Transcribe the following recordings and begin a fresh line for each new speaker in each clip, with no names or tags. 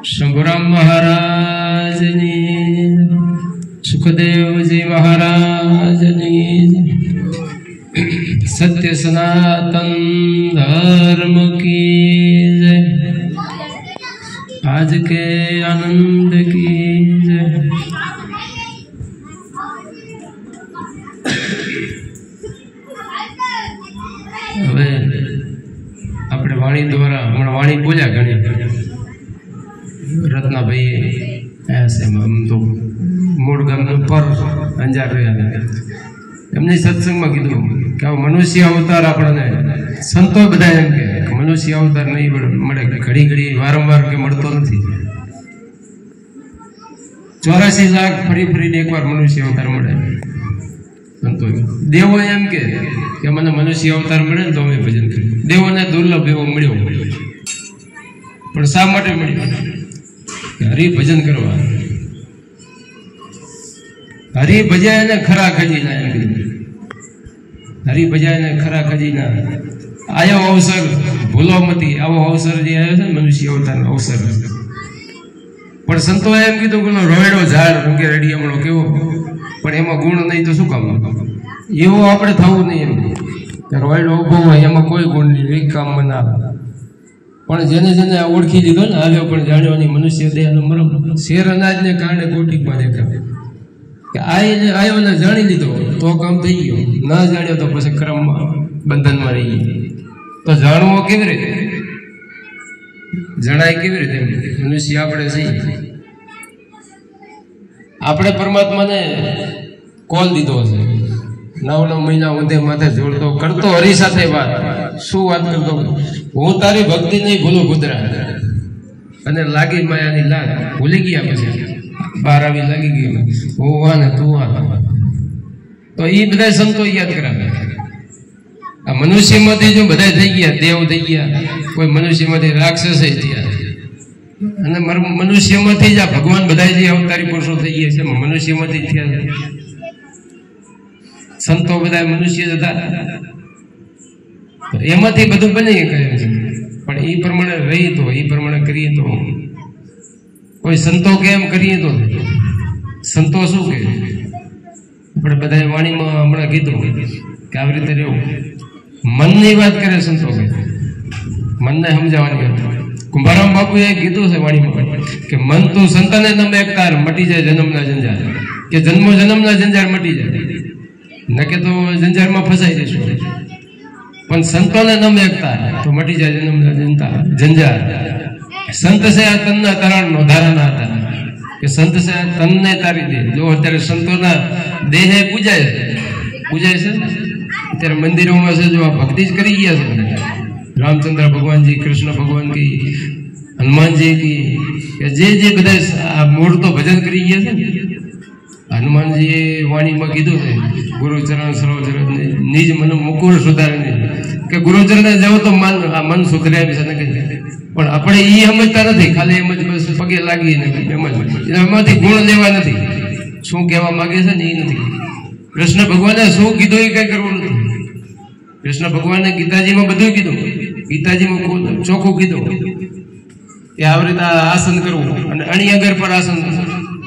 शंभुराम महाराज सुखदेव जी महाराज सत्य सनातन धर्म की जय। आज के आनंद की जय। अपने वाणी द्वारा हमारा वाणी बोलिया घणी रत्ना भाई ऐसे हम तो मूળ ગામ પર અંજાર રહ્યા એમની સત્સંગમાં કીધું કે આ મનુષ્ય અવતાર આપણને સંતો બધા એમ કે મનુષ્ય અવતાર નહીં મળે, ઘડી ઘડી વારંવાર કે મળતો નથી। 84 લાખ ફરી ફરીને એકવાર મનુષ્ય અવતાર મળે સંતો। દેવો એમ કે મને મનુષ્ય અવતાર મળે ને તો અમે ભજન કરીએ। દેવોને દુર્લભ એવો મળ્યો, પણ શા માટે મળ્યો? હરિભજન કરવા। હરિભજાય ને ખરા ખજીના એમ કીધું। હરિભજાય ને ખરા ખજીના આયો અવસર ભૂલો મતી। આવો અવસર જે આવ્યો છે મનુષ્ય અવતારનો અવસર, પણ સંતોએ એમ કીધું કે રોયડો ઝાડ રંગે રેડિયામણો કેવો, પણ એમાં ગુણ નહીં તો શું કામ? એવું આપણે થવું નહીં એમ રોયડો ઉભો હોય એમાં કોઈ ગુણ નહીં, એક કામ મના। પણ જેને જેને ઓળખી લીધો ને આવ્યો પણ જાણ્યો નહીં મનુષ્ય દેહનો મરમ। શેર અનાજને કારણે કોઠીમાં દેખાય કે આવ્યો ને જાણી લીધો તો કામ થઈ ગયો, ના જાણ્યો તો પછી ક્રમમાં બંધનમાં રહી ગયો। તો જાણવો કેવી રીતે, જણાય કેવી રીતે? મનુષ્ય આપણે છીએ, આપણે પરમાત્માને કોલ દીધો છે। 9 મહિના ઊંધે માથે જોડતો કરતો હરી સાથે વાત। શું વાત કરતો? હું તારી ભક્તિ નહીં ભૂલું કુદરા, અને લાગી માયાની લાગ ભૂલી ગયા પછી 12 આવી લાગી ગઈ હું આ ને તું આ। તો એ બધા સંતો યાદ કરાવે। આ મનુષ્યમાંથી જો બધા થઈ ગયા, દેવ થઈ ગયા, કોઈ મનુષ્યમાંથી રાક્ષસ થઈ ગયા, અને મનુષ્યમાંથી જ આ ભગવાન બધા જે અવતારી પુરુષો થઈ ગયા છે મનુષ્યમાંથી થયા। સંતો બધા મનુષ્ય જ હતા, એમાંથી બધું બની ગયું છે। પણ એ પ્રમાણે રહી તો એ પ્રમાણે કરીએ તો કોઈ સંતો કેમ કરીએ તો સંતો શું કે આપણે બધા વાણીમાં હમણાં કીધું કે આવી રીતે રહેવું। મનની વાત કરે સંતો કે મનને સમજાવવાની વાત। કુંભારામ બાપુએ કીધું છે વાણીમાં કે મન તું સંતને નમે એકતાર મટી જાય જન્મના જંજાર, કે જન્મો જન્મના જંજાર મટી જાય, ન કે તો જંજારમાં ફસાઈ જશું। પણ સંતોને નમે એકતાર તો મટી જાય જન્મના જંજાર। સંત છે આ તનના તરણનો ધારાના હતા, કે સંત છે આ તનને તારી દે। જો અત્યારે સંતોના દેહે પૂજાય છે અત્યારે મંદિરોમાં છે, જો આ ભક્તિ જ કરી ગયા છે રામચંદ્ર ભગવાનજી, કૃષ્ણ ભગવાન કી, હનુમાનજી કી, કે જે બધા આ મૂળ તો ભજન કરી ગયા છે ને। હનુમાનજીએ વાણીમાં કીધું છે ગુરુચરણ સરોજર નિજ મન મુકુર સુધારે નહીં, કે ગુરુચરણે જાવ તો મન સુધરે છે ને કહી। પણ આપણે એ સમજતા નથી, ખાલી એમ જ બસ પગે લાગી એમાંથી ગુણ લેવા નથી। શું કહેવા માંગે છે ને એ નથી। કૃષ્ણ ભગવાને શું કીધું એ કઈ કરવું નથી। કૃષ્ણ ભગવાને ગીતાજીમાં બધું કીધું, ગીતાજીમાં ચોખ્ખું કીધું કે આવી રીતે આસન કરવું, અને અણિયાગર પર આસન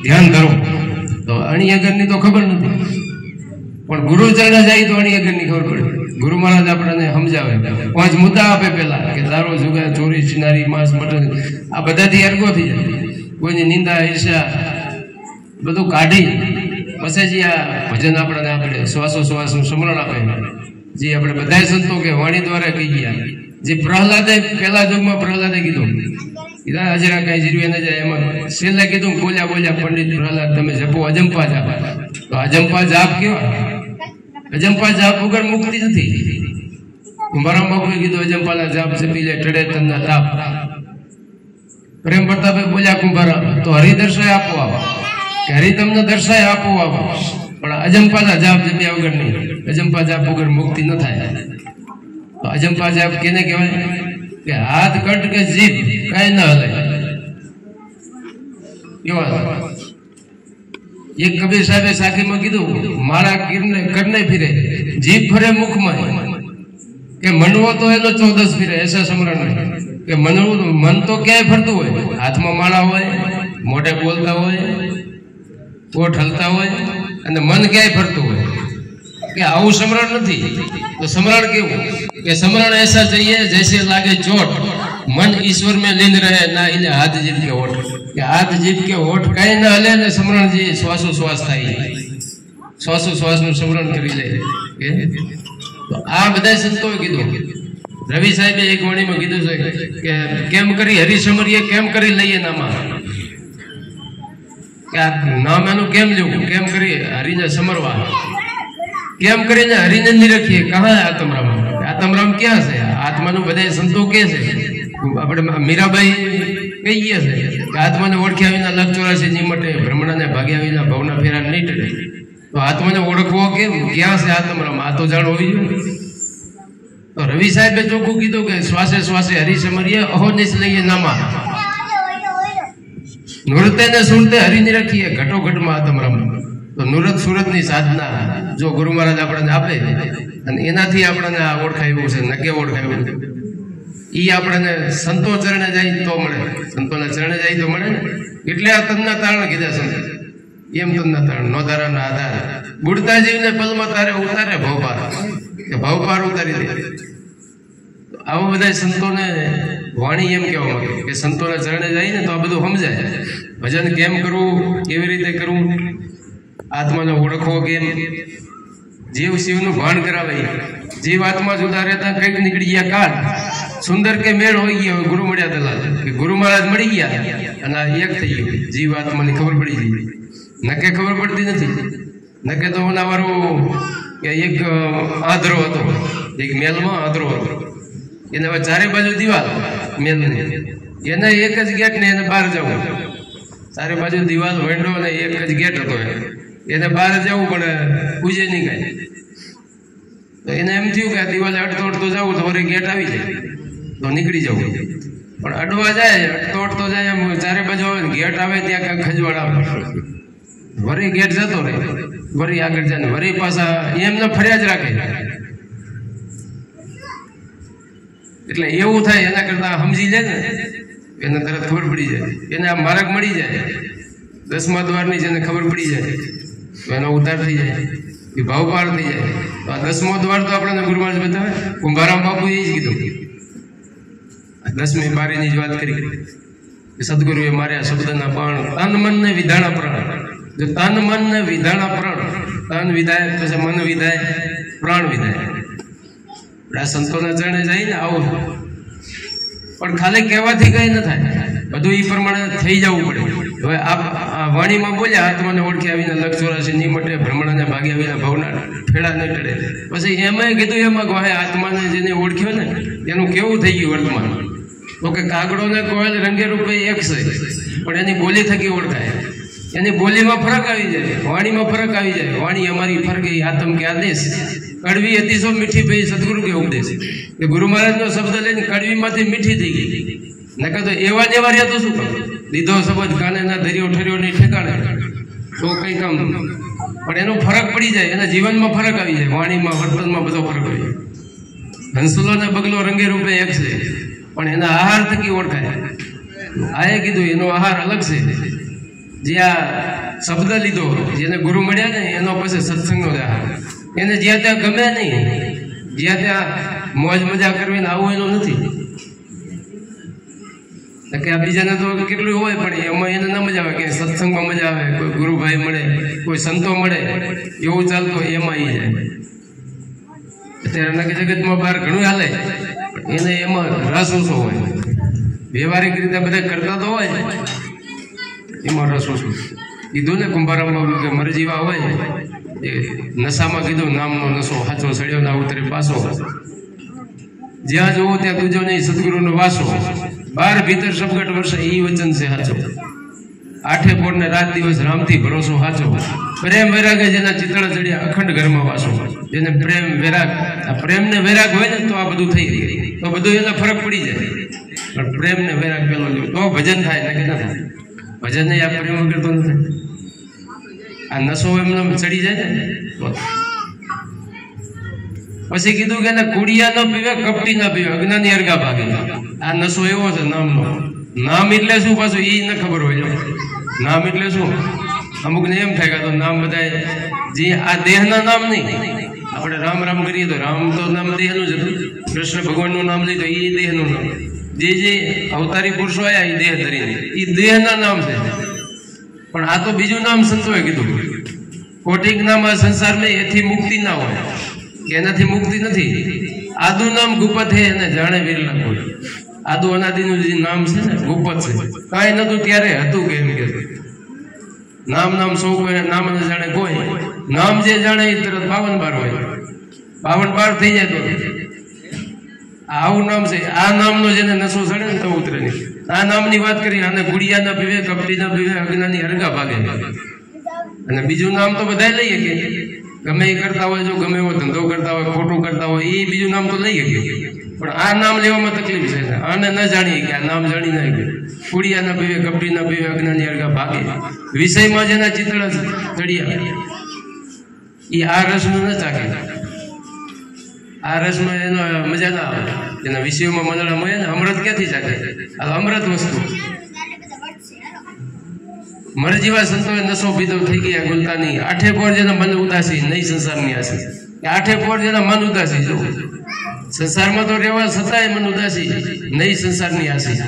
ધ્યાન ધરો। તો અણિયાગરની તો ખબર નથી, પણ ગુરુ ચરણે જાય તો અણિયાગરની ખબર પડે। ગુરુ મહારાજ આપણને સમજાવે, 5 મુદ્દા આપે પેલા કે દારૂ, જુગાર, ચોરી, ચિનારી, માંસ, મટન આ બધાથી અરગો થઈ જાય, કોઈની નિંદા, ઈર્ષા બધું કાઢી પછી જે આ ભજન આપણને આપણે શ્વાસોશ્વાસનું સ્મરણ આપે, જે આપણે બધા સંતો કે વાણી દ્વારા કહી ગયા। જે પ્રહલાદે પહેલા યુગમાં પ્રહલાદે કીધું હાજરા કઈ જીરવે ન જાય, એમાં છેલ્લે કીધું બોલ્યા પંડિત પ્રહલાદ તમે જપો અજંપા જાપ। તો અજંપા જાપ કેવા? અજંપા જાપ વગર મુક્તિ નથી। કુંભારામ બાપુએ કીધું અજંપાના જાપ જપી લે ટળે તનના તાપ। પ્રેમ પ્રતાપે બોલ્યા કુંભારામ તો હરિદર્શાય આપો આવા, કે હરિ તમને દર્શાય આપો આવા, પણ અજંપાના જાપ જપ્યા વગર નહીં। અજંપા જાપ વગર મુક્તિ ન થાય। તો અજંપા જાપ કેને કહેવાય? કે હાથ કંઠ કે જીભ કઈ ન હલે એવા। એક કબીર સાહેબે સાખીમાં કીધું માળા કરને ફિરે જીભ ફરે મુખમાં, કે મનવો તો એનો 14 ફિરે એસા સમરણ કે મન તો ક્યાંય ફરતું હોય, હાથમાં માળા હોય, મોઢે બોલતા હોય, કોઠ હલતા હોય, અને મન ક્યાંય ફરતું હોય કે આવું સમરણ નથી. તો સમરણ કેવું કે समरण ऐसा चाहिए जैसे लागे चोट, मन ईश्वर में लीन रहे ना इन्हें हाथ जीत के होठ, કે હાથ જીત કે હોઠ કઈ ના હલે ને સમરણ જે શ્વાસો શ્વાસ થાય, શ્વાસો શ્વાસ નું સમરણ કરી લે. તો આ બધા સંતોએ કીધું. રવિ સાહેબે એક વાણીમાં કીધું છે કે કેમ કરી હરી સમરીએ, કેમ કરી લઈએ નામા, કે આ નામ એનું કેમ લેવું, કેમ કરી હરીને સમરવા, કેમ કરીને હરીને નિરખીએ. કહા આત્મરામ, આત્મરામ ક્યાં છે? આત્માનું બધા સંતો કે છે, આપણે મીરાબાઈ કહીએ છે કે આત્માને ઓળખ્યા વિના લખ 84 ની મટે, ભ્રમણાને ભાગ્યા વિના ભવના ફેરા નહીં ટળે. તો આત્માને ઓળખવો કેમ, ક્યાં છે આત્મરામ, આ તો જાણ હોવી જોઈએ. તો રવિ સાહેબે ચોખ્ખું કીધું કે શ્વાસે શ્વાસે હરી સમરીએ, અહોનિશ લઈએ નામા, નૃત્ય ને સુરતે હરી નિરખીએ, ઘટો ઘટમાં આત્મરામ. તો નુરત સુરતની સાધના જો ગુરુ મહારાજ આપણને આપે અને એનાથી આપણને આ ઓળખાયું છે, નકે ઓળખાયું છે, એ આપણને સંતો ચરણે જાય તો મળે, સંતોના ચરણે જાય તો મળે ને. એટલે આ તનના તારણ કીધા સંત, એમ તનના તારણ નો ધારાના આધાર, બુડતા જીવને પલમાં તારે ઉતારે ભવપાર, કે ભવપાર ઉતારી દે. આવા બધા સંતોને વાણી એમ કહેવા માંગે કે સંતોના ચરણે જાય ને તો આ બધું સમજાય. ભજન કેમ કરવું, કેવી રીતે કરવું, આત્માને ઓળખવો કેમ, જીવ શિવનું ભાન કરાવે, જીવ આત્મા જુદા રહેતા કંઈક નીકળી ગયા કાળ, સુંદર કે મેળ હોઈ ગયો, ગુરુ મળ્યા દલાલ, કે ગુરુ મહારાજ મળી ગયા અને આ એક થઈ ગયું, જીવ આત્માની ખબર પડી ગઈ. નકે ખબર પડતી નથી. નકે તો ઓનાવાળો કે એક આંધળો હતો, એક મેલમાં આંધળો હતો, એને હવે ચારે બાજુ દિવાલ મેલની, એને એક જ ગેટ ને એને બહાર જવું, ચારે બાજુ દિવાલ વેંડો અને એક જ ગેટ હતો, એને બહાર જવું પણ પૂજે નહીં કાંઈ. તો એને એમ થયું કે આ દિવાલે અડતો અડતો જવું તો વળી ગેટ આવી જાય તો નીકળી જવું, પણ અડવા જાય, અડતો અડતો જાય, એમ ચારે બાજુ આવે ગેટ આવે ત્યાં કાંઈક ખંજવાળ આવે, વળી ગેટ જતો રહે, વળી આગળ જાય ને વળી પાછા એમને ફર્યા જ રાખે. એટલે એવું થાય, એના કરતા સમજી જાય ને એને તરત ખબર પડી જાય, એને આ માર્ગ મળી જાય, 10મા દ્વારની જેને ખબર પડી જાય તો એનો ઉદ્ધાર થઈ જાય, એ ભાવપાર થઈ જાય. તો આ 10મો દ્વાર તો આપણને ગુરુ મહારાજ બતાવે. કુંભારામ બાપુ એ જ કીધું, 10મી પારીની જ વાત કરી કે સદગુરુએ માર્યા શબ્દના બાણ, તન મન ને વિધાણા પ્રાણ. જો તન મન ને વિધાણા પ્રાણ, તન વિધાય પછી મન વિધાય, પ્રાણ વિધાય. આ સંતોના ચરણે જઈને આવું, પણ ખાલી કહેવાથી કઈ ન થાય, બધું એ પ્રમાણે થઈ જવું પડે. હવે આ વાણીમાં બોલ્યા આત્માને ઓળખી આવીને લખ 84 ની મટે, ભ્રમણાને ભાગ્યા આવીને ભવના ફેડા નહીં ટળે. પછી એમાં કીધું એમાં કહે આત્માને જેને ઓળખ્યો ને એનું કેવું થઈ ગયું વર્તમાન. તો કે કાગડો ને કોયલ રંગે રૂપે એક છે, પણ એની બોલી થકી ઓળખાય, એની બોલીમાં ફરક આવી જાય, વાણીમાં ફરક આવી જાય. વાણી અમારી ફરક ગઈ, આતમ કે આદેશ, કડવી હતી સો મીઠી ભાઈ સદગુરુ કે ઉપદેશ. કે ગુરુ મહારાજનો શબ્દ લઈને કડવીમાંથી મીઠી થઈ ગઈ. નકર તો એવા જેવા રહ્યા તો શું કામ, દીધો શબ્દ કાને ના ધર્યો ઠર્યો નહીં ઠેકાણે તો કઈ કામ. પણ એનો ફરક પડી જાય, એના જીવનમાં ફરક આવી જાય, વાણીમાં વર્તનમાં બધો ફરક આવી જાય. હંસલો ને બગલો રંગે રૂપે એક છે, પણ એના આહાર થકી ઓળખાય. આએ કીધું એનો આહાર અલગ છે. જે આ શબ્દ લીધો, જેને ગુરુ મળ્યા ને એનો પછી સત્સંગનો આહાર. એને જ્યાં ત્યાં ગમે નહીં, જ્યાં ત્યાં મોજ મજા કરવીને આવું એનો નથી. કે આ બીજાને તો કેટલું હોય, પણ એમાં એને ના મજા આવે, કે સત્સંગમાં મજા આવે, કોઈ ગુરુભાઈ મળે, કોઈ સંતો મળે, એવું ચાલતું એમાં આવી જાય. અત્યારે જગતમાં બહાર ઘણું હાલે, એને એમાં રસ ઓછો હોય. વ્યવહારિક રીતે બધા કરતા તો હોય, એમાં રસ ઓછો. કીધું ને કુંભારામ બાબુ કે મરજીવા હોય એ નશામાં કીધું નામનો નશો હાચો સડ્યો ના ઉતરે પાછો, જ્યાં જોવો ત્યાં તુજો નહીં સદગુરુનો વાસો, બાર ભીતર સબગટ વર્ષે ઈ વચન છે હાચો, આઠે પોર ને રાત દિવસ રામથી ભરોસો હાચો. પ્રેમ વૈરાગ જેના ચિતળ ચડ્યા અખંડ ઘરમાં વાસો. જેને પ્રેમ વૈરાગ, આ પ્રેમ ને વૈરાગ હોય ને તો આ બધું થઈ ગયું, તો બધું એને ફરક પડી જાય. પણ પ્રેમ ને વૈરાગ પેલો તો ભજન થાય ને કે ના થાય. ભજન નહીં આ પ્રેમ વગર તો ન થાય. આ નશો એમને ચડી જાય ને તો. પછી કીધું કે કુડિયા ન પીવે, કપટી ના પીવે, અજ્ઞાની અરગા ભાગે. આ નશો એવો છે નામનો. નામ એટલે શું પાછું એ ન ખબર હોય. નામ એટલે શું? અમુકને એમ થાય કે તો નામ બધા જે આ દેહના નામ નહીં. આપણે રામ રામ કરીએ તો રામ તો નામ દેહનું જ હતું. કૃષ્ણ ભગવાનનું નામ લઈએ તો એ દેહનું નામ. જે અવતારી પુરુષો આવ્યા એ દેહ ધરીને એ દેહના નામ છે. પણ આ તો બીજું નામ સંતોએ કીધું. કોટિક નામ આ સંસારમાં એથી મુક્તિ ના હોય, એનાથી મુક્તિ નથી. આદુ નામ ગુપત હે અને જાણે વિરલા કોઈ. આદુ અનાદિનું જે નામ છે ને ગુપત છે. કાંઈ નતું ત્યારે હતું કે એમ કે નામ નામ સૌ કોઈ નામ ન જાણે કોઈ. નામ જે જાણે એ તરત 52 હોય. 52 થઈ જાય તો આવું નામ છે. આ નામનો જેને નશો ચડે ને તો ઉતરે નહીં. આ નામની વાત કરી. આને ગુડિયા ના પીવે, કપટી ના પીવે, અજ્ઞાની હરગા ભાગે. અને બીજું નામ તો બધા લઈએ કે ગમે એ કરતા હોય, જો ગમે એવો ધંધો કરતા હોય, ખોટું કરતા હોય, એ બીજું નામ તો લઈએ કે. પણ આ નામ લેવામાં તકલીફ છે. આને ન જાણીએ કે આ નામ જાણી ના ગયું. ગુડિયા ના પીવે, કપટી ના પીવે, અજ્ઞાની હરગા ભાગે. વિષયમાં જેના ચિત્રા ચડિયા એ આ રસનું ન ચાકે. આ રસમાં એનો મજા ના આવે. એના વિષયોમાં મંડળા મળે ને અમૃત ક્યાંથી ચાકે? આ અમૃત વસ્તુ. મર જેવા સંતોએ નશો પીધો થઈ ગયા ગુલતાની. 8 પોર જેના મન ઉદાસી નહીં સંસારની આસી. 8 પોર જેના મન ઉદાસી. જો સંસારમાં તો રહેવા છતાંય મન ઉદાસી નહીં સંસારની આસી.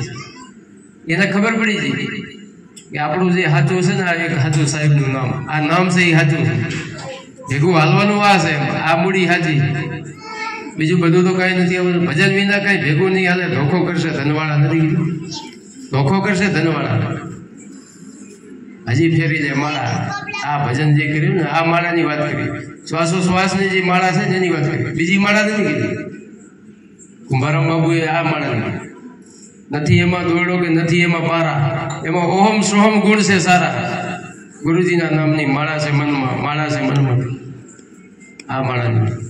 એને ખબર પડી ગઈ કે આપણું જે હાચું છે ને આ એક હાચું સાહેબનું નામ. આ નામ છે એ હાચું છે. ભેગું હાલવાનું આ છે. આ મૂડી હાચી. બીજું બધું તો કાંઈ નથી. ભજન વિના કાંઈ ભેગું નહીં હાલે. ધોખો કરશે ધનવાળા નથી કીધું. ધોખો કરશે ધનવાળા. હજી ફેરી જાય માળા. આ ભજન જે કર્યું ને આ માળાની વાત કરી. શ્વાસોશ્વાસની જે માળા છે એની વાત કરી. બીજી માળા નથી કીધી. કુંભારામ બાબુએ આ માળા નથી એમાં દોડો કે નથી એમાં પારા. એમાં ઓહમ સોહમ ગુણ છે સારા. ગુરુજીના નામની માળા છે મનમાં. માળા છે મનમાં. આ માળાની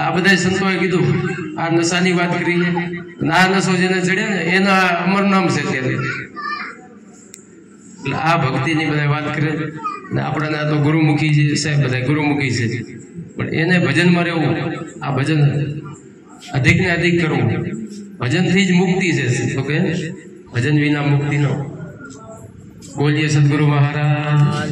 આ બધા સંતોએ કીધું. આ નશાની વાત કરી છે. આ નશો જેને ચડે ને એના અમર નામ છે ત્યારે. એટલે આ ભક્તિની બધા વાત કરે ને આપણને આ તો ગુરુમુખી છે સાહેબ, બધા ગુરુમુખી છે. પણ એને ભજનમાં રહેવું. આ ભજન અધિક ને અધિક કરવું. ભજનથી જ મુક્તિ છે. તો કે ભજન વિના મુક્તિ ન. બોલીએ સદગુરુ મહારાજ.